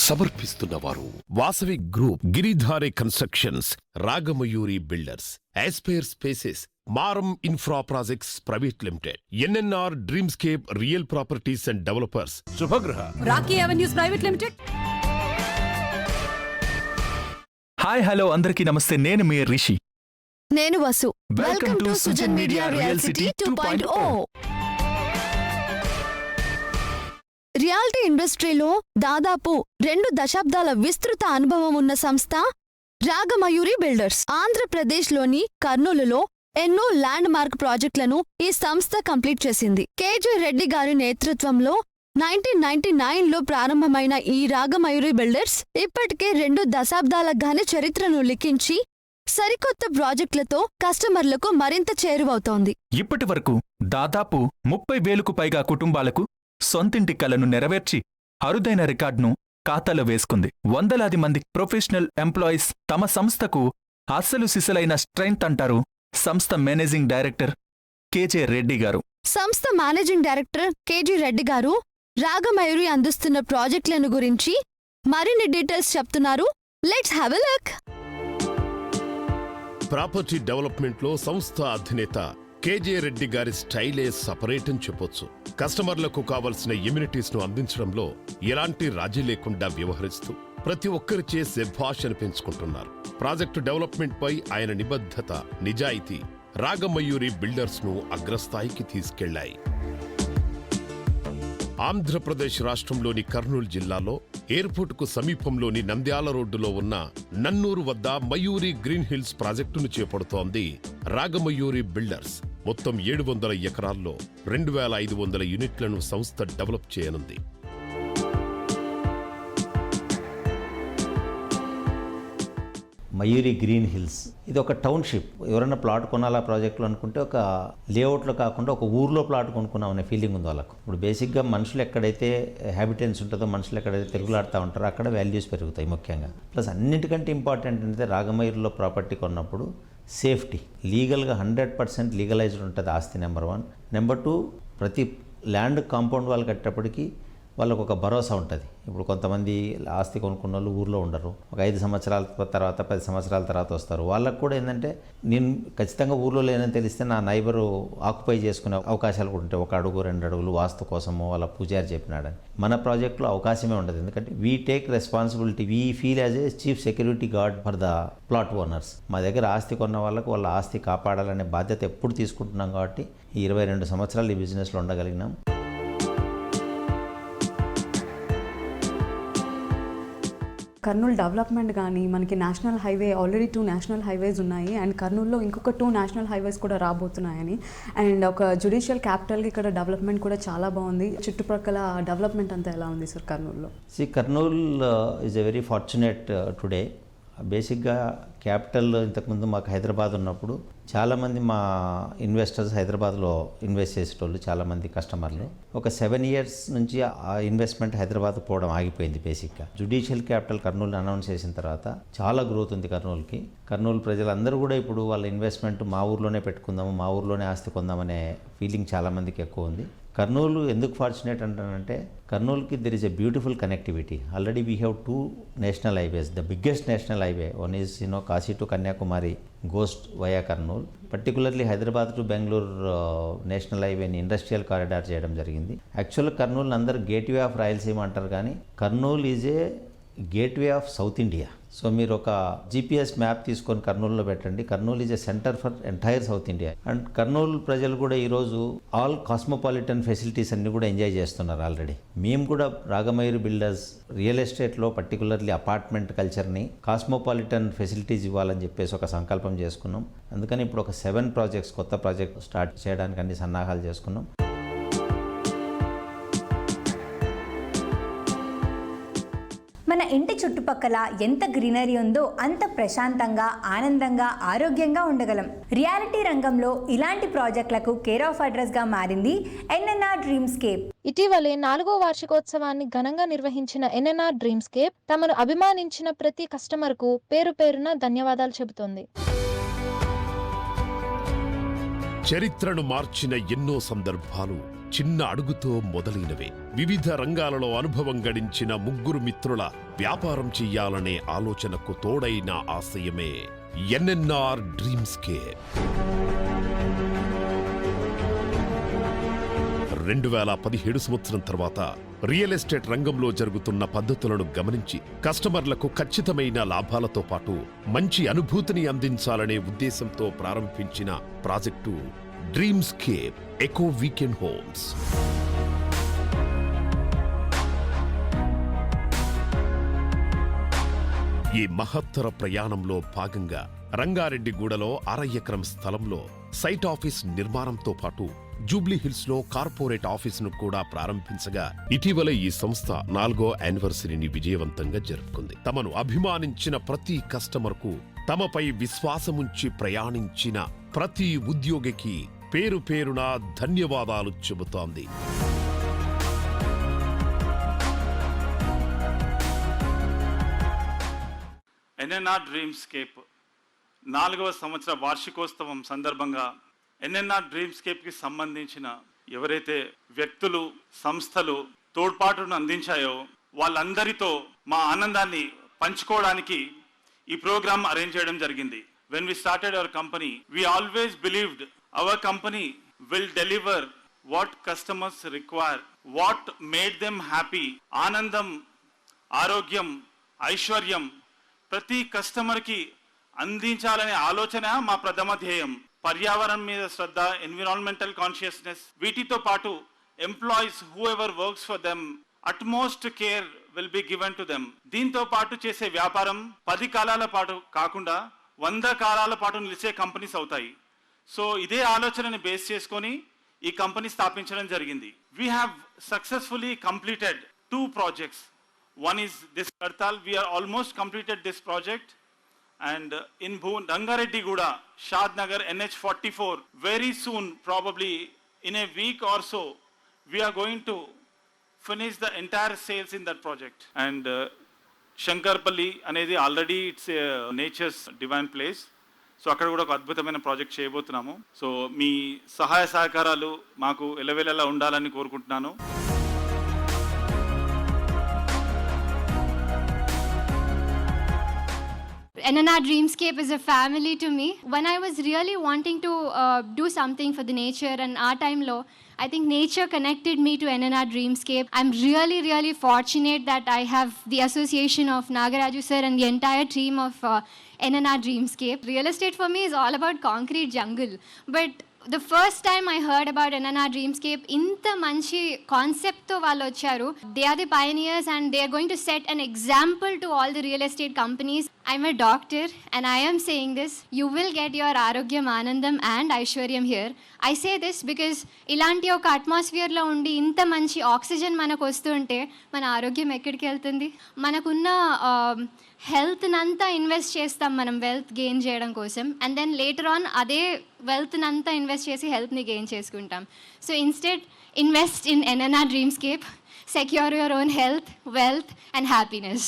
సమర్పిస్తున్నవారు Vasavi group, Giridhari constructions, Ragamayuri builders, aspire spaces, Maram infra projects private limited, NNR dreamscape real properties and developers, Shubhagraha, Rocky avenues private limited. Hi hello అందరికీ నమస్తే. నేను మీ రిషి. నేను Vasu. Welcome to Sujan media real city 2.0. Reality ఇండస్ట్రీలో దాదాపు 2 దశాబ్దాల విస్తృత అనుభవం ఉన్న సంస్థ రాగమయూరి బిల్డర్స్. ఆంధ్రప్రదేశ్లోని కర్నూలులో ఎన్నో ల్యాండ్ మార్క్ ప్రాజెక్టులను ఈ సంస్థ కంప్లీట్ చేసింది. కేజీ రెడ్డి గారి నేతృత్వంలో 1999లో ప్రారంభమైన ఈ రాగమయూరి బిల్డర్స్ ఇప్పటికే 2 దశాబ్దాల ఘన చరిత్రను లిఖించి సరికొత్త ప్రాజెక్టులతో కస్టమర్లకు మరింత చేరువవుతోంది. ఇప్పటి వరకు దాదాపు 30,000కు పైగా కుటుంబాలకు సొంతింటి కలను నెరవేర్చి అరుదైన రికార్డును ఖాతాలో వేసుకుంది. వందలాది మంది ప్రొఫెషనల్ ఎంప్లాయీస్ తమ సంస్థకు అస్సలు సిసలైన స్ట్రెంగ్త్ అంటారు సంస్థ మేనేజింగ్ డైరెక్టర్ కేజే రెడ్డి గారు. సంస్థ మేనేజింగ్ డైరెక్టర్ కేజీ రెడ్డి గారు రాగమయూరి అందిస్తున్న ప్రాజెక్టులను గురించి మరిన్ని డీటెయిల్స్ చెప్తున్నారు. Let's have a look. Property development లో సంస్థ అధినేత కేజే రెడ్డి గారి స్టైలే సపరేట్ అని చెప్పొచ్చు. కస్టమర్లకు కావలసిన ఎమ్యూనిటీస్ ను అందించడంలో ఎలాంటి రాజీ లేకుండా వ్యవహరిస్తూ ప్రతి ఒక్కరిచే శభాష్ అనిపించుకుంటున్నారు. ప్రాజెక్టు డెవలప్మెంట్ పై ఆయన నిబద్ధత, నిజాయితీ రాగమయూరి బిల్డర్స్ ను అగ్రస్థాయికి తీసుకెళ్లాయి. ఆంధ్రప్రదేశ్ రాష్ట్రంలోని కర్నూలు జిల్లాలో ఎయిర్పోర్టుకు సమీపంలోని నంద్యాల రోడ్డులో ఉన్న నన్నూరు వద్ద మయూరి గ్రీన్ హిల్స్ ప్రాజెక్టును చేపడుతోంది రాగమయూరి బిల్డర్స్. మొత్తం 700 ఎకరాల్లో 2,500 యూనిట్లను సంస్థ డెవలప్ చేయనుంది. మయూరి గ్రీన్ హిల్స్ ఇది ఒక టౌన్షిప్. ఎవరైనా ప్లాట్ కొనాలా ప్రాజెక్టులు అనుకుంటే ఒక లేఅవుట్లో కాకుండా ఒక ఊర్లో ప్లాట్ కొనుక్కున్నాం అనే ఫీలింగ్ ఉంది వాళ్ళకు. ఇప్పుడు బేసిక్గా మనుషులు ఎక్కడైతే హ్యాబిటెన్స్ ఉంటుందో, మనుషులు ఎక్కడైతే తిరుగులాడుతూ ఉంటారో అక్కడ వాల్యూస్ పెరుగుతాయి ముఖ్యంగా. ప్లస్ అన్నింటికంటే ఇంపార్టెంట్ అంటే రాగమయూరిలో ప్రాపర్టీ కొన్నప్పుడు సేఫ్టీ. లీగల్గా 100% లీగలైజ్డ్ ఉంటుంది ఆస్తి. నెంబర్ 1. నెంబర్ 2, ప్రతి ల్యాండ్ కాంపౌండ్ వాళ్ళు కట్టేటప్పటికి వాళ్ళకు ఒక భరోసా ఉంటుంది. ఇప్పుడు కొంతమంది ఆస్తి కొనుక్కున్న వాళ్ళు ఊర్లో ఉండరు, ఒక 5 సంవత్సరాల తర్వాత 10 సంవత్సరాల తర్వాత వస్తారు. వాళ్ళకు కూడా ఏంటంటే నేను ఖచ్చితంగా ఊర్లో లేనని తెలిస్తే నా నైబరు ఆక్యుపై చేసుకునే అవకాశాలు కూడా ఉంటాయి. 1 అడుగు 2 అడుగులు వాస్తు కోసమో వాళ్ళ పూజారి చెప్పినాడని. మన ప్రాజెక్టులో అవకాశమే ఉండదు. ఎందుకంటే we take responsibility, we feel as a chief security guard for the plot owners. మా దగ్గర ఆస్తి కొన్న వాళ్ళకు వాళ్ళ ఆస్తి కాపాడాలనే బాధ్యత ఎప్పుడు తీసుకుంటున్నాం. కాబట్టి ఈ 22 సంవత్సరాలు ఈ బిజినెస్లో ఉండగలిగినాం. కర్నూలు డెవలప్మెంట్ కానీ మనకి national highway already 2 national highways ఉన్నాయి అండ్ కర్నూలులో ఇంకొక 2 నేషనల్ హైవేస్ కూడా రాబోతున్నాయని. అండ్ ఒక జ్యుడిషియల్ క్యాపిటల్కి ఇక్కడ డెవలప్మెంట్ కూడా చాలా బాగుంది. చుట్టుపక్కల డెవలప్మెంట్ అంతా ఎలా ఉంది సార్ కర్నూలులో? Kurnool is a very fortunate today. బేసిక్గా క్యాపిటల్ ఇంతకుముందు మాకు హైదరాబాద్ ఉన్నప్పుడు చాలామంది మా ఇన్వెస్టర్స్ హైదరాబాద్లో ఇన్వెస్ట్ చేసేటోళ్ళు, చాలామంది కస్టమర్లు. ఒక 7 years నుంచి ఆ ఇన్వెస్ట్మెంట్ హైదరాబాద్ పోవడం ఆగిపోయింది. బేసిక్గా జ్యుడిషియల్ క్యాపిటల్ కర్నూలు అనౌన్స్ చేసిన తర్వాత చాలా గ్రోత్ ఉంది కర్నూలుకి. కర్నూలు ప్రజలందరూ కూడా ఇప్పుడు వాళ్ళ ఇన్వెస్ట్మెంట్ మా ఊర్లోనే పెట్టుకుందాము, మా ఊర్లోనే ఆస్తి కొందామనే ఫీలింగ్ చాలామందికి ఎక్కువ ఉంది. కర్నూలు ఎందుకు ఫార్చునేట్ అంటానంటే కర్నూలుకి there is a beautiful connectivity. Already we have 2 national highways. The biggest national highway one is Kashi to Kanyakumari goes via Kurnool. Particularly Hyderabad to Bengaluru national హైవేని ఇండస్ట్రియల్ కారిడార్ చేయడం జరిగింది. యాక్చువల్గా కర్నూలు అందరూ గేట్వే ఆఫ్ రాయలసీమ అంటారు, కానీ Kurnool is a gateway of south India. So మీరు ఒక GPS map తీసుకొని కర్నూలులో పెట్టండి. Kurnool is a centre for entire south India. And Kurnool ప్రజలు కూడా ఈరోజు ఆల్ కాస్మోపాలిటన్ ఫెసిలిటీస్ అన్ని కూడా ఎంజాయ్ చేస్తున్నారు ఆల్రెడీ. మేము కూడా రాగమయూరి బిల్డర్స్ రియల్ ఎస్టేట్లో పర్టికులర్లీ అపార్ట్మెంట్ కల్చర్ని కాస్మోపాలిటన్ ఫెసిలిటీస్ ఇవ్వాలని చెప్పేసి ఒక సంకల్పం చేసుకున్నాం. అందుకని ఇప్పుడు ఒక 7 ప్రాజెక్ట్స్ కొత్త ప్రాజెక్ట్ స్టార్ట్ చేయడానికి అన్ని సన్నాహాలు చేసుకున్నాం. మన ఇంటి చుట్టుపక్కల ఎంత గ్రీనరీ ఉందో అంత ప్రశాంతంగా, ఆనందంగా, ఆరోగ్యంగా ఉండగలం. రియాలిటీ రంగంలో ఇలాంటి ప్రాజెక్టులకు కేర్ ఆఫ్ అడ్రస్గా మారింది ఎన్ఎన్ఆర్ డ్రీమ్స్కేప్. ఇటీవలే 4వ వార్షికోత్సవాన్ని ఘనంగా నిర్వహించిన ఎన్ఎన్ఆర్ డ్రీమ్స్కేప్ తమను అభిమానించిన ప్రతి కస్టమర్కు పేరు పేరున ధన్యవాదాలు చెబుతోంది. చరిత్రను మార్చిన ఎన్నో సందర్భాలు చిన్న అడుగుతో మొదలైనవే. వివిధ రంగాలలో అనుభవం గడించిన ముగ్గురు మిత్రుల వ్యాపారం చెయ్యాలనే ఆలోచనకు తోడైన ఆశయమే ఎన్ఎన్ఆర్ డ్రీమ్స్కేప్. 2017 సంవత్సరం తర్వాత రియల్ ఎస్టేట్ రంగంలో జరుగుతున్న పద్ధతులను గమనించి కస్టమర్లకు ఖచ్చితమైన లాభాలతో పాటు మంచి అనుభూతిని అందించాలనే ఉద్దేశంతో ప్రారంభించిన ప్రాజెక్టు డ్రీమ్స్కేప్ ఎకో వీకెండ్ హోమ్స్. ఈ మహత్తర ప్రయాణంలో భాగంగా రంగారెడ్డిగూడలో 6 ఎకరం స్థలంలో సైట్ ఆఫీస్ నిర్మాణంతో పాటు జూబ్లీ హిల్స్ లో కార్పొరేట్ ఆఫీసును కూడా ప్రారంభించగా ఇటీవల ఈ సంస్థ 4వ యానివర్సరీని విజయవంతంగా జరుపుకుంది. తమను అభిమానించిన ప్రతి కస్టమర్కు, తమపై విశ్వాసముంచి ప్రయాణించిన ప్రతి ఉద్యోగికి పేరు పేరున ధన్యవాదాలు చెబుతోంది. ఎన్ఎన్ఆర్ డ్రీమ్స్కేప్ 4వ సంవత్సర వార్షికోత్సవం సందర్భంగా ఎన్ఎన్ఆర్ డ్రీమ్స్కేప్కి సంబంధించిన ఎవరైతే వ్యక్తులు, సంస్థలు తోడ్పాటును అందించాయో వాళ్ళందరితో మా ఆనందాన్ని పంచుకోవడానికి ఈ ప్రోగ్రామ్ అరేంజ్ చేయడం జరిగింది. When we started our company, we always believed our company will deliver what customers require, what made them happy. ఆనందం, ఆరోగ్యం, ఐశ్వర్యం ప్రతి కస్టమర్కి అందించాలనే ఆలోచన మా ప్రథమ ధ్యేయం. పర్యావరణం మీద శ్రద్ధ, ఎన్విరాన్మెంటల్ కాన్షియస్నెస్, వీటితో పాటు employees who ever works for them utmost care will be given to them. దీంతో పాటు చేసే వ్యాపారం 10 కాలాల పాటు కాకుండా 100 కాలాల పాటు నిలిచే కంపెనీస్ అవుతాయి. సో ఇదే ఆలోచనని బేస్ చేసుకొని ఈ కంపెనీ స్థాపించడం జరిగింది. We have successfully completed 2 projects. One is this Kartal, we are almost completed this project, and in Rangareddyguda, Shadnagar, NH44, very soon, probably in a week or so, we are going to finish the entire sales in that project. And Shankarpalli anedi already it's a nature's divine place. So అక్కడ కూడా ఒక అద్భుతమైన project చేయబోతున్నాము. So మీ సహాయ సహకారాలు మాకు ఎలవేళలా ఉండాలని కోరుకుంటున్నాను. NNR Dreamscape is a family to me. When I was really wanting to do something for the nature and our time low, I think nature connected me to NNR Dreamscape. I'm really, really fortunate that I have the association of Nagaraju sir and the entire team of NNR Dreamscape. Real estate for me is all about concrete jungle. But the first time I heard about NNR Dreamscape, inta manchi concept tho vallu vacharu. They are the pioneers and they are going to set an example to all the real estate companies. I'm a doctor and I am saying this, you will get your Arogyam, Anandam and Aishwaryam here. I say this because ilanti oka atmosphere lo undi inta manchi oxygen manaku vastunte mana arogyam ekkadiki veltundi. Manakunna health nanta invest chestam manam wealth gain cheyadam kosam, and then later on ade wealth nanta invest chesi health ni gain cheskuntam. So instead invest in NNR Dreamscape, secure your own health, wealth and happiness.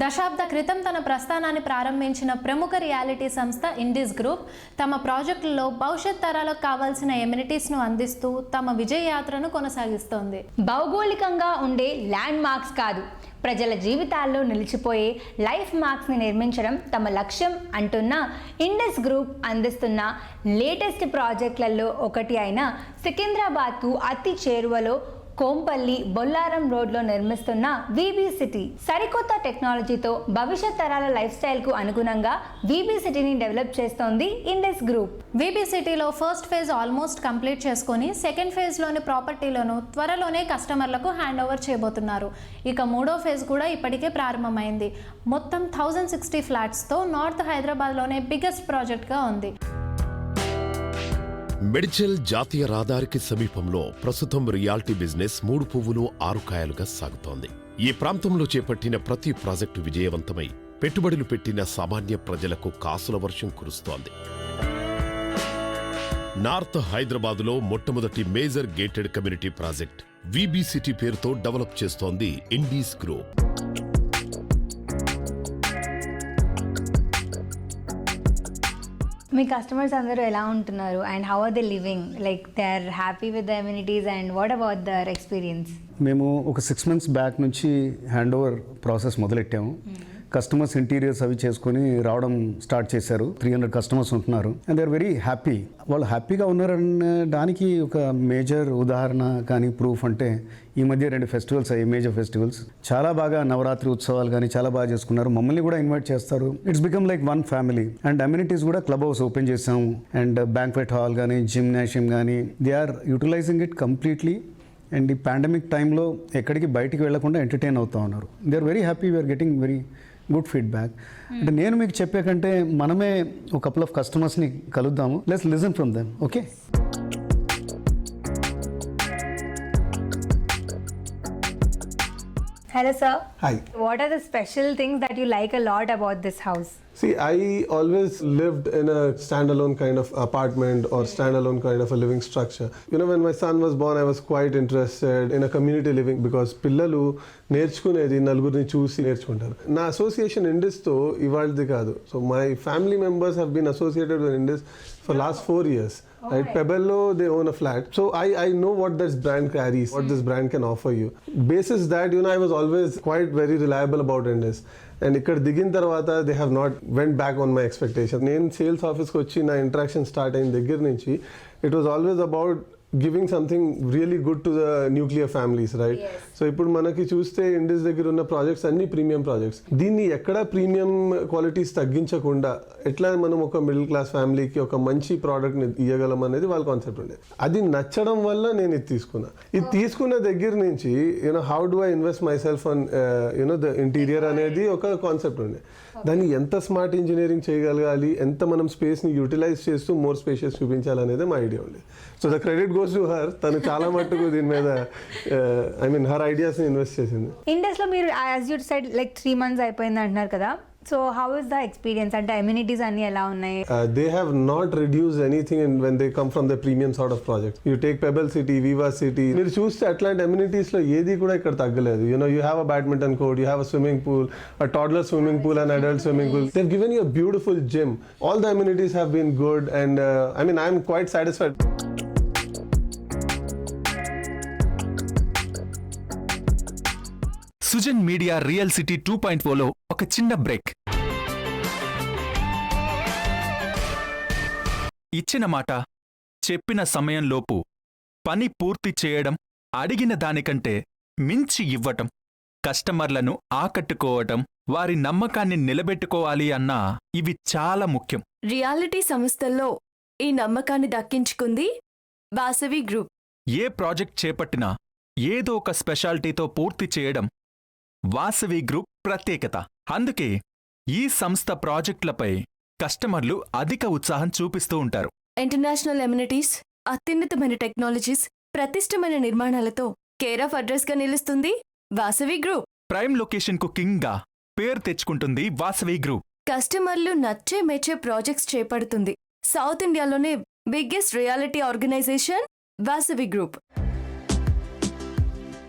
దశాబ్ద క్రితం తన ప్రస్థానాన్ని ప్రారంభించిన ప్రముఖ reality సంస్థ ఇండిస్ group తమ ప్రాజెక్టులలో భవిష్యత్ తరాలకు కావాల్సిన ఎమ్యూనిటీస్ను అందిస్తూ తమ విజయ యాత్రను కొనసాగిస్తోంది. భౌగోళికంగా ఉండే ల్యాండ్ మార్క్స్ కాదు, ప్రజల జీవితాల్లో నిలిచిపోయే లైఫ్ మార్క్స్ని నిర్మించడం తమ లక్ష్యం అంటున్న ఇండస్ గ్రూప్ అందిస్తున్న లేటెస్ట్ ప్రాజెక్టులలో ఒకటి అయిన సికింద్రాబాద్కు అతి చేరువలో కోంపల్లి బొల్లారం రోడ్లో నిర్మిస్తున్న వీబీ సిటీ సరికొత్త టెక్నాలజీతో భవిష్యత్ తరాల లైఫ్ స్టైల్కు అనుగుణంగా వీబీ సిటీని డెవలప్ చేస్తోంది ఇండస్ గ్రూప్. వీబీ సిటీలో ఫస్ట్ ఫేజ్ ఆల్మోస్ట్ కంప్లీట్ చేసుకొని సెకండ్ ఫేజ్లోని ప్రాపర్టీలను త్వరలోనే కస్టమర్లకు హ్యాండ్ ఓవర్ చేయబోతున్నారు. ఇక 3వ ఫేజ్ కూడా ఇప్పటికే ప్రారంభమైంది. మొత్తం 1060 ఫ్లాట్స్తో నార్త్ హైదరాబాద్లోనే బిగ్గెస్ట్ ప్రాజెక్ట్గా ఉంది. మెడ్చల్ జాతీయ రహదారికి సమీపంలో ప్రస్తుతం రియాలిటీ బిజినెస్ 3 పువ్వులు 6 కాయలుగా సాగుతోంది. ఈ ప్రాంతంలో చేపట్టిన ప్రతి ప్రాజెక్టు విజయవంతమై పెట్టుబడులు పెట్టిన సామాన్య ప్రజలకు కాసుల వర్షం కురుస్తోంది. నార్త్ హైదరాబాదులో మొట్టమొదటి major gated community project VB city పేరుతో డెవలప్ చేస్తోంది ఇండీస్ గ్రూప్. మీ కస్టమర్స్ అందరూ ఎలా ఉంటున్నారు and how are they living, like they are happy with the amenities and what about their experience? మేము ఒక 6 months బ్యాక్ నుంచి హ్యాండ్ ఓవర్ ప్రాసెస్ మొదలెట్టాము. కస్టమర్స్ ఇంటీరియర్స్ అవి చేసుకొని రావడం స్టార్ట్ చేశారు. 300 కస్టమర్స్ ఉంటున్నారు and they are very happy. వాళ్ళు హ్యాపీగా ఉన్నారనే దానికి ఒక మేజర్ ఉదాహరణ కానీ ప్రూఫ్ అంటే ఈ మధ్య 2 ఫెస్టివల్స్ అయ్యాయి, మేజర్ ఫెస్టివల్స్. చాలా బాగా నవరాత్రి ఉత్సవాలు కానీ చాలా బాగా చేసుకున్నారు. మమ్మల్ని కూడా ఇన్వైట్ చేస్తారు. It's become like one family. And amenities కూడా క్లబ్ హౌస్ ఓపెన్ చేసాము అండ్ బ్యాంక్వెట్ హాల్ కానీ జిమ్నాషియం కానీ they are utilizing it completely. And ఈ పాండమిక్ టైంలో ఎక్కడికి బయటికి వెళ్లకుండా ఎంటర్టైన్ అవుతూ ఉన్నారు. They are very happy. We're getting very good feedback. అంటే నేను మీకు చెప్పే కంటే మనమే ఒక కపుల్ ఆఫ్ కస్టమర్స్ని కలుద్దాము. Let's listen from them. Okay. Hello sir. Hi. What are the special things that you like a lot about this house? See, I always lived in a standalone kind of apartment or standalone kind of a living structure. You know, when my son was born, I was quite interested in a community living because పిల్లలు నేర్చుకునేది నలుగురిని చూసి నేర్చుకుంటారు. నా association ఇండస్తో ఇవాళది కాదు. So my family members have been associated with Indus for last 4 years. Right? Pebello, they own a flat. So I know what this brand carries, what this brand can offer you. Basis that, you know, I was always quite very reliable about Indus. And ఇక్కడ దిగిన తర్వాత they have not went back on my expectation. నేను sales ఆఫీస్కి వచ్చి నా interaction start అయిన దగ్గర నుంచి it was always about giving something really good to the nuclear families, right? So ఇప్పుడు మనకి చూస్తే ఇండిస్ దగ్గర ఉన్న ప్రాజెక్ట్స్ అన్ని ప్రీమియం ప్రాజెక్ట్స్. దీన్ని ఎక్కడ ప్రీమియం క్వాలిటీస్ తగ్గించకుండా ఎట్లా మనం ఒక మిడిల్ క్లాస్ ఫ్యామిలీకి ఒక మంచి ప్రోడక్ట్ని ఇవ్వగలం అనేది వాళ్ళ కాన్సెప్ట్ ఉండేది. అది నచ్చడం వల్ల నేను ఇది తీసుకున్నా. ఇది తీసుకున్న దగ్గర నుంచి you know how do I invest my self on you know the interior అనేది ఒక కాన్సెప్ట్ ఉండే. దాన్ని ఎంత స్మార్ట్ ఇంజనీరింగ్ చేయగలగాలి, ఎంత మనం స్పేస్ని యూటిలైజ్ చేస్తూ మోర్ స్పేషియస్ చూపించాలనేది మా ఐడియా ఉండేది. So the credit goes to her. తను చాలా మట్టుకు దీని మీద ఐ మీన్ హర్ ఐడియాస్ని ఇన్వెస్ట్ చేసింది. ఇండస్లో మీరు as you said like 3 months అయిపోయింది అంటున్నారు కదా, so how is the experience? అంటే అమ్యూనిటీస్ అన్ని ఎలా ఉన్నాయి? They have not reduced anything when they come from the premium sort of project. You take Pebble City, Viva City. మీరు చూస్తే అట్లాంటి అమ్యూనిటీస్ లో ఏది కూడా ఇక్కడ తగ్గలేదు. You know, you have a badminton court, you have a swimming pool, a toddler swimming pool, an adult swimming pool. They've given you a beautiful gym. All the amenities have been good and I mean I'm quite satisfied. Sujan media real city 2.0లో ఒక చిన్న break. ఇచ్చిన మాట చెప్పిన సమయంలోపు పని పూర్తి చేయడం, అడిగిన దానికంటే మించి ఇవ్వటం, కస్టమర్లను ఆకట్టుకోవటం, వారి నమ్మకాన్ని నిలబెట్టుకోవాలి అన్నా ఇవి చాలా ముఖ్యం. రియాలిటీ సంస్థల్లో ఈ నమ్మకాన్ని దక్కించుకుంది వాసవి గ్రూప్. ఏ ప్రాజెక్ట్ చేపట్టినా ఏదో ఒక స్పెషాలిటీతో పూర్తి చేయడం వాసవి గ్రూప్ ప్రత్యేకత. అందుకే ఈ సంస్థ ప్రాజెక్టులపై కస్టమర్లు అధిక ఉత్సాహం చూపిస్తూ ఉంటారు. ఇంటర్నేషనల్ ఎమ్యూనిటీస్, అత్యున్నతమైన టెక్నాలజీస్, ప్రతిష్టమైన నిర్మాణాలతో కేర్ ఆఫ్ అడ్రస్ గా నిలుస్తుంది వాసవి గ్రూప్. ప్రైమ్ లొకేషన్ కు కింగ్ గా పేరు తెచ్చుకుంటుంది వాసవి గ్రూప్. కస్టమర్లు నచ్చే మెచ్చే ప్రాజెక్ట్స్ చేపడుతుంది. సౌత్ ఇండియాలోనే biggest reality organization Vasavi group.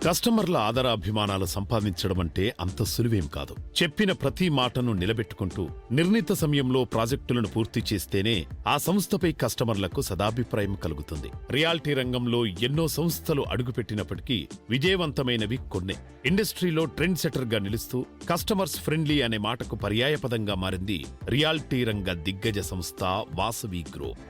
కస్టమర్ల ఆదరాభిమానాలు సంపాదించడం అంటే అంత సులువేం కాదు. చెప్పిన ప్రతి మాటను నిలబెట్టుకుంటూ నిర్ణీత సమయంలో ప్రాజెక్టులను పూర్తి చేస్తేనే ఆ సంస్థపై కస్టమర్లకు సదాభిప్రాయం కలుగుతుంది. రియాలిటీ రంగంలో ఎన్నో సంస్థలు అడుగుపెట్టినప్పటికీ విజయవంతమైనవి కొన్నే. ఇండస్ట్రీలో ట్రెండ్ సెటర్ గా నిలుస్తూ కస్టమర్స్ ఫ్రెండ్లీ అనే మాటకు పర్యాయపదంగా మారింది రియాలిటీ రంగ దిగ్గజ సంస్థ వాసవి గ్రూప్.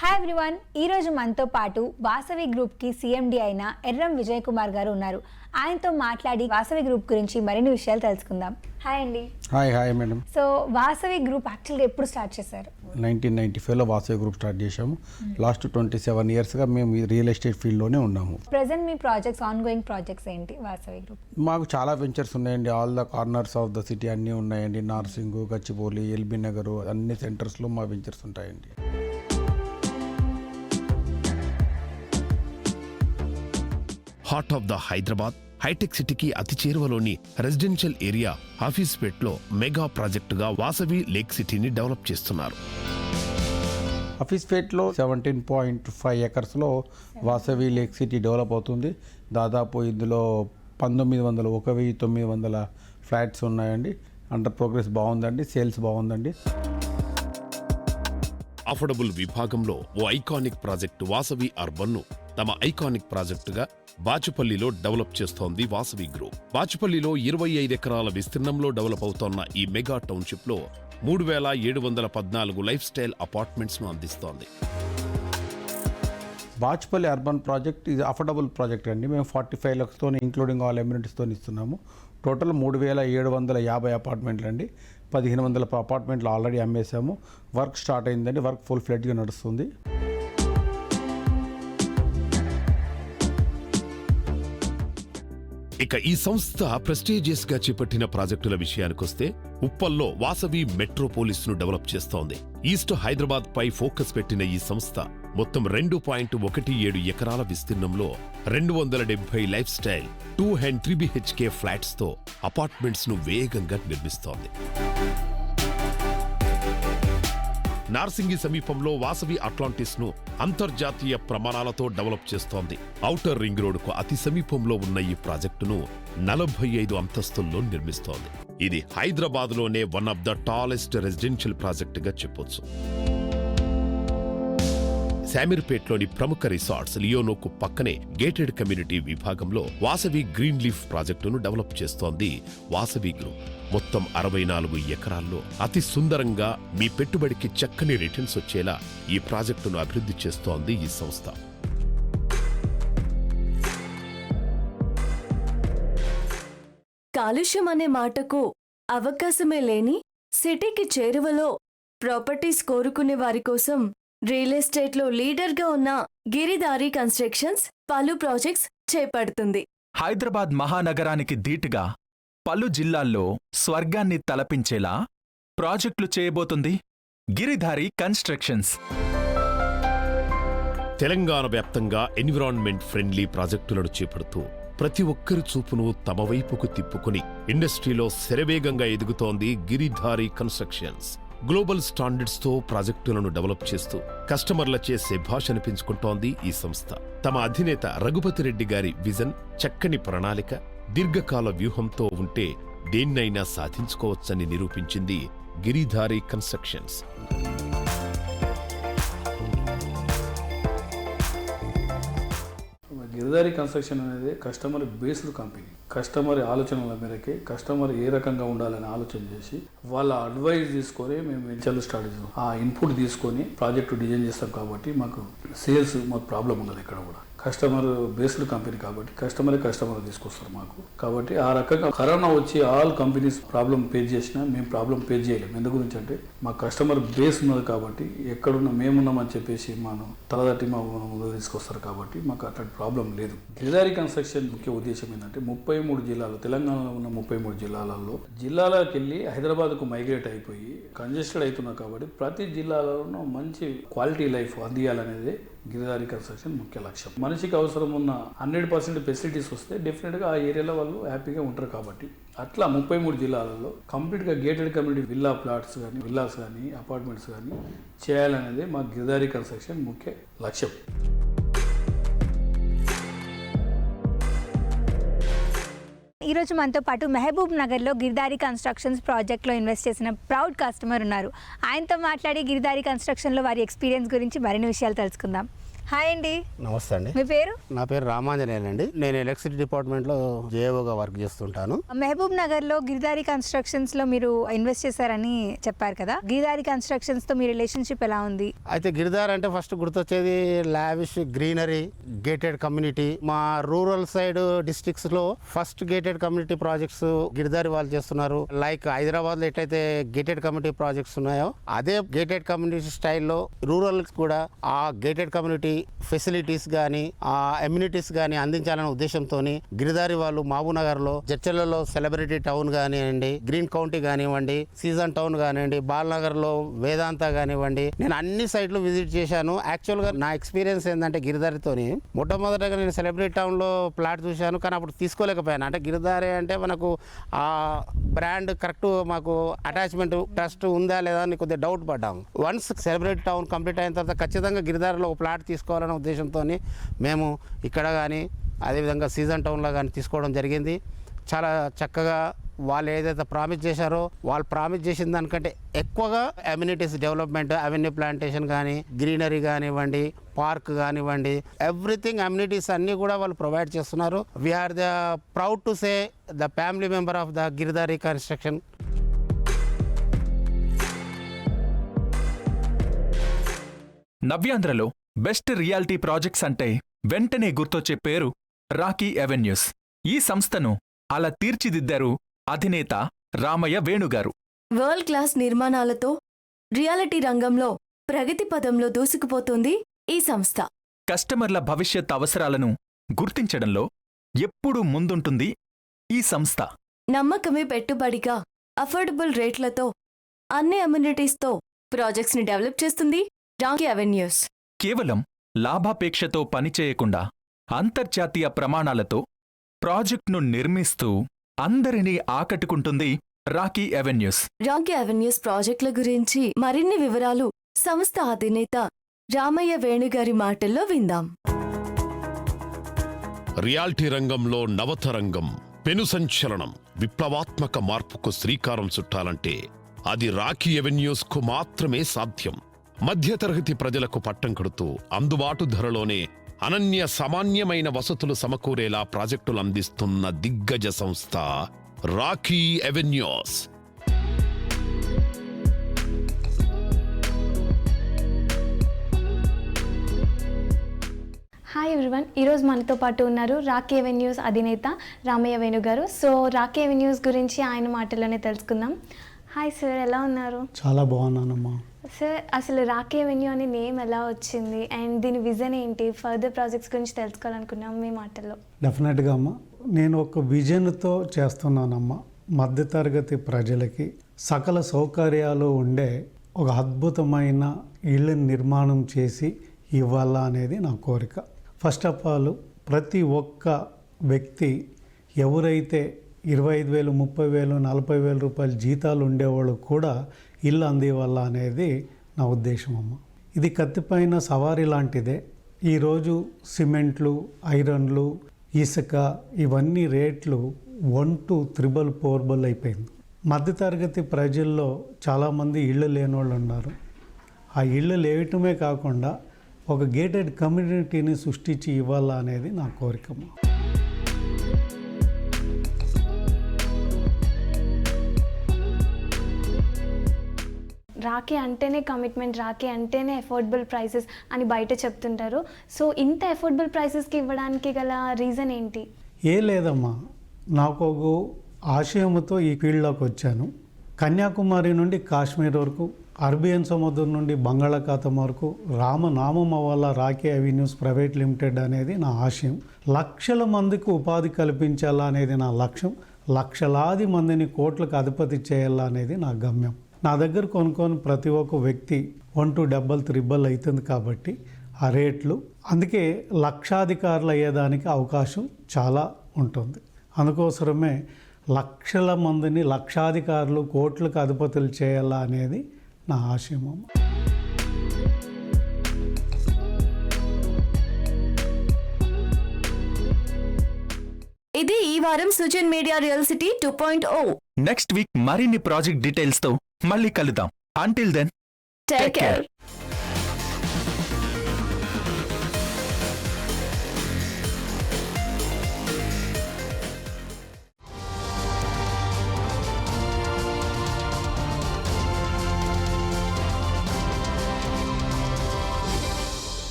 హాయ్ ఎవ్రీవన్, ఈరోజు మనతో పాటు వాసవి గ్రూప్కి సిఎండి అయిన ఎర్రం విజయ్ కుమార్ గారు ఉన్నారు. ఆయనతో మాట్లాడి వాసవి గ్రూప్ గురించి మరిన్ని విషయాలు తెలుసుకుందాం. హాయ్ అండి. Hi madam. So Vasavi group యాక్చువల్గా ఎప్పుడు స్టార్ట్ చేశారు? 1995లో వాసవి గ్రూప్ స్టార్ట్ చేశాము. లాస్ట్ 27 yearsగా మేము రియల్ ఎస్టేట్ ఫీల్డ్లోనే ఉన్నాము. Present me projects, on going projects ఏంటి వాసవి గ్రూప్? మాకు చాలా వెంచర్స్ ఉన్నాయండి. All the corners of the city అన్నీ ఉన్నాయండి. నార్సింగ్, గచ్చిబౌలి, ఎల్బీ నగర్ అన్ని సెంటర్స్లో మా వెంచర్స్ ఉంటాయండి. Heart of the Hyderabad hitech సిటీకి అతి చేరువలోని రెసిడెన్షియల్ ఏరియా హఫీజ్పేట్లో మెగా ప్రాజెక్టుగా వాసవి లేక్ సిటీని డెవలప్ చేస్తున్నారు. హఫీజ్పేట్లో 17.5 acresలో వాసవి లేక్ సిటీ డెవలప్ అవుతుంది. దాదాపు ఇందులో 1900 ఫ్లాట్స్ ఉన్నాయండి. అండర్ ప్రోగ్రెస్ బాగుందండి, సేల్స్ బాగుందండి. అఫోర్డబుల్ విభాగంలో ఓ ఐకానిక్ ప్రాజెక్టు వాసవి అర్బన్ను తమ ఐకానిక్ ప్రాజెక్టుగా బాచుపల్లిలో డెవలప్ చేస్తోంది వాసవి గ్రూప్. బాచుపల్లిలో 25 ఎకరాల విస్తీర్ణంలో డెవలప్ అవుతోన్న ఈ మెగా టౌన్షిప్లో 3714 లైఫ్ స్టైల్ అపార్ట్మెంట్స్ ను అందిస్తోంది. బాచుపల్లి అర్బన్ ప్రాజెక్ట్ ఇది అఫోర్డబుల్ ప్రాజెక్ట్ అండి. మేము 45 లక్షతో ఇంక్లూడింగ్ ఆల్ ఎమ్యూనిటీస్తో ఇస్తున్నాము. టోటల్ 3750 అపార్ట్మెంట్లు అండి. 1500 అపార్ట్మెంట్లు ఆల్రెడీ అమ్మేశాము. వర్క్ స్టార్ట్ అయిందండి. వర్క్ ఫుల్ ఫ్లెడ్జ్గా నడుస్తుంది. ఇక ఈ సంస్థ ప్రెస్టీజియస్ గా చేపట్టిన ప్రాజెక్టుల విషయానికొస్తే ఉప్పల్లో వాసవి మెట్రోపోలిస్ ను డెవలప్ చేస్తోంది. ఈస్ట్ హైదరాబాద్ పై ఫోకస్ పెట్టిన ఈ సంస్థ మొత్తం 2.17 ఎకరాల విస్తీర్ణంలో 270 life style 2 and 3 BHK flats తో అపార్ట్మెంట్స్ ను వేగంగా నిర్మిస్తోంది. నార్సింగి సమీపంలో వాసవి అట్లాంటిస్ ను అంతర్జాతీయ ప్రమాణాలతో డెవలప్ చేస్తోంది. ఔటర్ రింగ్ రోడ్డుకు అతి సమీపంలో ఉన్న ఈ ప్రాజెక్టును 45 అంతస్తుల్లో నిర్మిస్తోంది. ఇది హైదరాబాద్లోనే one of the tallest residential ప్రాజెక్టుగా చెప్పొచ్చు. శామీర్పేట్లోని ప్రముఖ రిసార్ట్స్ లియోనోకు పక్కనే గేటెడ్ కమ్యూనిటీ విభాగంలో వాసవి గ్రీన్ లీఫ్ ప్రాజెక్టును డెవలప్ చేస్తోంది వాసవి గ్రూప్. మొత్తం 64 ఎకరాల్లో అతి సుందరంగా మీ పెట్టుబడికి చక్కని రిటర్న్స్ వచ్చేలా ఈ ప్రాజెక్టును అభివృద్ధి చేస్తోంది ఈ సంస్థ. కాలుష్యం అనే మాటకు అవకాశమే లేని సిటీకి చేరువలో ప్రాపర్టీస్ కోరుకునే వారి కోసం రియల్ ఎస్టేట్లో లీడర్గా ఉన్న గిరిదారి కన్స్ట్రక్షన్స్ పలు ప్రాజెక్ట్స్ చేపడుతుంది. హైదరాబాద్ మహానగరానికి ధీటుగా పలు జిల్లాల్లో స్వర్గాన్ని తలపించేలా ప్రాజెక్టులు చేయబోతుంది గిరిధారి కన్స్ట్రక్షన్స్. తెలంగాణ వ్యాప్తంగా ఎన్విరాన్మెంట్ ఫ్రెండ్లీ ప్రాజెక్టులను చేపడుతూ ప్రతి ఒక్కరి చూపును తమ వైపుకు తిప్పుకుని ఇండస్ట్రీలో శరవేగంగా ఎదుగుతోంది గిరిధారి కన్స్ట్రక్షన్స్. గ్లోబల్ స్టాండర్డ్స్ తో ప్రాజెక్టులను డెవలప్ చేస్తూ కస్టమర్లచే శభాష్ అనిపించుకుంటోంది ఈ సంస్థ. తమ అధినేత రఘుపతి రెడ్డి గారి విజన్, చక్కని ప్రణాళిక, దీర్ఘకాల వ్యూహంతో ఉంటే దేన్నైనా సాధించుకోవచ్చని నిరూపించింది గిరిధారి కన్స్ట్రక్షన్స్. గిరిధారి కన్స్ట్రక్షన్ అనేది కస్టమర్ బేస్డ్ కంపెనీ. కస్టమర్ ఆలోచనల మేరకే కస్టమర్ ఏ రకంగా ఉండాలని ఆలోచన చేసి వాళ్ళ అడ్వైజ్ తీసుకొని మేము వెంచర్లు స్టార్ట్ చేస్తాం. ఆ ఇన్పుట్ తీసుకొని ప్రాజెక్టు డిజైన్ చేస్తాం. కాబట్టి మాకు సేల్స్ మాకు ప్రాబ్లం ఉండదు. ఇక్కడ కూడా కస్టమర్ బేస్డ్ కంపెనీ కాబట్టి కస్టమర్ తీసుకొస్తారు మాకు. కాబట్టి ఆ రకంగా కరోనా వచ్చి ఆల్ కంపెనీస్ ప్రాబ్లం ఫేస్ చేసినా మేము ప్రాబ్లం ఫేస్ చేయలేము. ఎందు గురించి అంటే మా కస్టమర్ బేస్ ఉన్నది కాబట్టి ఎక్కడున్నా మేమున్నామని చెప్పేసి మనం తలదట్టి మా ముందు తీసుకొస్తారు. కాబట్టి మాకు అట్లాంటి ప్రాబ్లం లేదు. గిరిధారి కన్స్ట్రక్షన్ ముఖ్య ఉద్దేశం ఏంటంటే 33 జిల్లాలు, తెలంగాణలో ఉన్న 33 జిల్లాలలో జిల్లాలకు వెళ్ళి హైదరాబాద్కు మైగ్రేట్ అయిపోయి కంజెస్టెడ్ అవుతున్నాం. కాబట్టి ప్రతి జిల్లాలోనూ మంచి క్వాలిటీ లైఫ్ అందియాలనేది గిరిధారి కన్స్ట్రక్షన్ ముఖ్య లక్ష్యం. మనిషికి అవసరం ఉన్న 100% ఫెసిలిటీస్ వస్తే డెఫినెట్గా ఆ ఏరియాలో వాళ్ళు హ్యాపీగా ఉంటారు. కాబట్టి అట్లా 33 జిల్లాలలో కంప్లీట్గా గేటెడ్ కమ్యూనిటీ విల్లా ప్లాట్స్ కానీ, విల్లాస్ కానీ, అపార్ట్మెంట్స్ కానీ చేయాలనేది మా గిరిధారి కన్స్ట్రక్షన్ ముఖ్య లక్ష్యం. ఈరోజు మనతో పాటు మహబూబ్ నగర్లో గిరిధారి కన్స్ట్రక్షన్స్ ప్రాజెక్ట్లో ఇన్వెస్ట్ చేసిన ప్రౌడ్ కస్టమర్ ఉన్నారు. ఆయనతో మాట్లాడి గిరిధారి కన్స్ట్రక్షన్లో వారి ఎక్స్పీరియన్స్ గురించి మరిన్ని విషయాలు తెలుసుకుందాం. హాయ్ అండి. నమస్తే అండి. మీ పేరు? నా పేరు రామాంజనేయులు అండి. నేను ఎలక్ట్రిసిటీ డిపార్ట్మెంట్లో జేఓగా వర్క్ చేస్తుంటాను. మహబూబ్ నగర్లో గిరిధారి కన్స్ట్రక్షన్స్లో మీరు ఇన్వెస్ట్ చేశారని చెప్పారు కదా. గిరిధారి కన్స్ట్రక్షన్స్తో మీ రిలేషన్షిప్ ఎలా ఉంది? అయితే గిరిధారి అంటే ఫస్ట్ గుర్తొచ్చేది లావిష్ గ్రీనరీ, గేటెడ్ కమ్యూనిటీ. మా రూరల్ సైడ్ డిస్ట్రిక్ట్స్లో first gated community projects Giridhari వాళ్ళు చేస్తున్నారు. లైక్ హైదరాబాద్లో ఎట్లయితే గేటెడ్ కమ్యూనిటీ ప్రాజెక్ట్స్ ఉన్నాయో అదే గేటెడ్ కమ్యూనిటీ స్టైల్లో రూరల్ కూడా ఆ గేటెడ్ కమ్యూనిటీ ఫెసిలిటీస్ కానీ ఆ ఎమ్యూనిటీస్ కానీ అందించాలనే ఉద్దేశంతో గిరిధారి వాళ్ళు మహబూబ్నగర్లో జడ్చర్లలో సెలబ్రిటీ టౌన్ కానివ్వండి, గ్రీన్ కౌంటీ కానివ్వండి, సీజన్ టౌన్ కానివ్వండి, బాలనగర్లో వేదాంత కానివ్వండి, నేను అన్ని సైట్లు విజిట్ చేశాను. యాక్చువల్గా నా ఎక్స్పీరియన్స్ ఏంటంటే గిరిధారితోని మొట్టమొదటిగా నేను సెలబ్రిటీ టౌన్లో ప్లాట్ చూశాను, కానీ అప్పుడు తీసుకోలేకపోయాను. అంటే గిరిధారి అంటే మనకు ఆ బ్రాండ్ కరెక్ట్ మాకు అటాచ్మెంట్ ట్రస్ట్ ఉందా లేదా అని కొద్దిగా డౌట్ పడ్డాము. వన్స్ సెలబ్రిటీ టౌన్ కంప్లీట్ అయిన తర్వాత ఖచ్చితంగా గిరిధారిలో ఒక ప్లాట్ తీసుకోవాలనే ఉద్దేశంతో మేము ఇక్కడ కానీ అదేవిధంగా సీజన్ టౌన్లో కానీ తీసుకోవడం జరిగింది. చాలా చక్కగా వాళ్ళు ఏదైతే ప్రామిస్ చేశారో వాళ్ళు ప్రామిస్ చేసిన దానికంటే ఎక్కువగా అమ్యూనిటీస్ డెవలప్మెంట్, అవెన్యూ ప్లాంటేషన్ కానీ, గ్రీనరీ కానివ్వండి, పార్క్ కానివ్వండి, ఎవ్రీథింగ్ అమ్యూనిటీస్ అన్నీ కూడా వాళ్ళు ప్రొవైడ్ చేస్తున్నారు. We are the proud to say the family member of the Giridhari construction. నవ్యాంధ్రలో బెస్ట్ రియాలిటీ ప్రాజెక్ట్స్ అంటే వెంటనే గుర్తొచ్చే పేరు రాకీ అవెన్యూస్. ఈ సంస్థను అలా తీర్చిదిద్దారు అధినేత రామయ్య వేణుగారు. వరల్డ్ క్లాస్ నిర్మాణాలతో రియాలిటీ రంగంలో ప్రగతి పదంలో దూసుకుపోతుంది ఈ సంస్థ. కస్టమర్ల భవిష్యత్ అవసరాలను గుర్తించడంలో ఎప్పుడూ ముందుంటుంది ఈ సంస్థ. నమ్మకమే పెట్టుబడిగా అఫోర్డబుల్ రేట్లతో అన్ని అమ్యూనిటీస్తో ప్రాజెక్ట్స్ని డెవలప్ చేస్తుంది రాకీ అవెన్యూస్. కేవలం లాభాపేక్షతో పనిచేయకుండా అంతర్జాతీయ ప్రమాణాలతో ప్రాజెక్టును నిర్మిస్తూ అందరినీ ఆకట్టుకుంటుంది రాకీ అవెన్యూస్. రాకీ అవెన్యూస్ ప్రాజెక్టుల గురించి మరిన్ని వివరాలు సంస్థ అధినేత రామయ్య వేణుగారి మాటల్లో విందాం. రియాలిటీ రంగంలో నవతరంగం, పెను సంచలనం, విప్లవాత్మక మార్పుకు శ్రీకారం చుట్టాలంటే అది రాకీ అవెన్యూస్ కు మాత్రమే సాధ్యం. మధ్యతరగతి ప్రజలకు పట్టం కడుతూ అందుబాటు ధరలోనే అనన్య సామాన్యమైన వసతులు సమకూరేలా ప్రాజెక్టులు అందిస్తున్న దిగ్గజ సంస్థ రాకీ అవెన్యూస్. హాయ్ ఎవ్రీవన్, ఈరోజు మనతో పాటు ఉన్నారు రాకీ అవెన్యూస్ అధినేత రామయ్య వేణు గారు. సో రాకీ అవెన్యూస్ గురించి ఆయన మాటల్లోనే తెలుసుకుందాం. హాయ్ సార్, ఎలా ఉన్నారు? చాలా బాగున్నానమ్మా. సార్, అసలు రాకీ అవెన్యూ అనే నేమ్ ఎలా వచ్చింది అండ్ దీని విజన్ ఏంటి, ఫర్దర్ ప్రాజెక్ట్స్ గురించి తెలుసుకోవాలనుకున్నాం మీ మాటల్లో. డెఫినెట్గా అమ్మా, నేను ఒక విజన్తో చేస్తున్నానమ్మా. మధ్యతరగతి ప్రజలకి సకల సౌకర్యాలు ఉండే ఒక అద్భుతమైన ఇళ్ళ నిర్మాణం చేసి ఇవ్వాలా అనేది నా కోరిక. ఫస్ట్ ఆఫ్ ఆల్ ప్రతి ఒక్క వ్యక్తి ఎవరైతే 25,000, 30,000, 40,000 రూపాయల జీతాలు ఉండేవాళ్ళు కూడా ఇల్లు అందివ్వాలా అనేది నా ఉద్దేశం అమ్మ. ఇది కత్తిపైన సవారీ లాంటిదే. ఈరోజు సిమెంట్లు, ఐరన్లు, ఇసుక ఇవన్నీ రేట్లు 1 to 3 అయిపోయింది. మధ్యతరగతి ప్రజల్లో చాలామంది ఇళ్ళు లేని వాళ్ళు ఉన్నారు. ఆ ఇళ్ళు లేవటమే కాకుండా ఒక గేటెడ్ కమ్యూనిటీని సృష్టించి ఇవ్వాలా అనేది నా కోరికమ్మ. రాకీ అంటేనే కమిట్మెంట్, రాకీ అంటేనే అఫోర్డబుల్ ప్రైసెస్ అని బయట చెప్తుంటారు. సో ఇంత అఫోర్డబుల్ ప్రైసెస్కి ఇవ్వడానికి గల రీజన్ ఏంటి? ఏ లేదమ్మా, నాకు ఒక ఆశయంతో ఈ ఫీల్డ్లోకి వచ్చాను. కన్యాకుమారి నుండి కాశ్మీర్ వరకు, అరబియన్ సముద్రం నుండి బంగాళాఖాతం వరకు రామనామం అవ్వాల రాకీ అవెన్యూస్ ప్రైవేట్ లిమిటెడ్ అనేది నా ఆశయం. లక్షల మందికి ఉపాధి కల్పించాలా అనేది నా లక్ష్యం. లక్షలాది మందిని కోట్లకు అధిపతి చేయాలా అనేది నా గమ్యం. నా దగ్గర కొనుక్కొని ప్రతి ఒక్క వ్యక్తి 1 to 3 అవుతుంది కాబట్టి ఆ రేట్లు, అందుకే లక్షాధికారులు అయ్యేదానికి అవకాశం చాలా ఉంటుంది. అందుకోసమే లక్షల మందిని లక్షాధికారులు కోట్లకు అధిపతులు చేయాలా అనేది నా ఆశయం. ఇది ఈ వారం Sujan media real city 2.0. Next week మరిన్ని ప్రాజెక్ట్ డీటెయిల్స్తో మళ్ళీ కలుద్దాం. Until then, take care.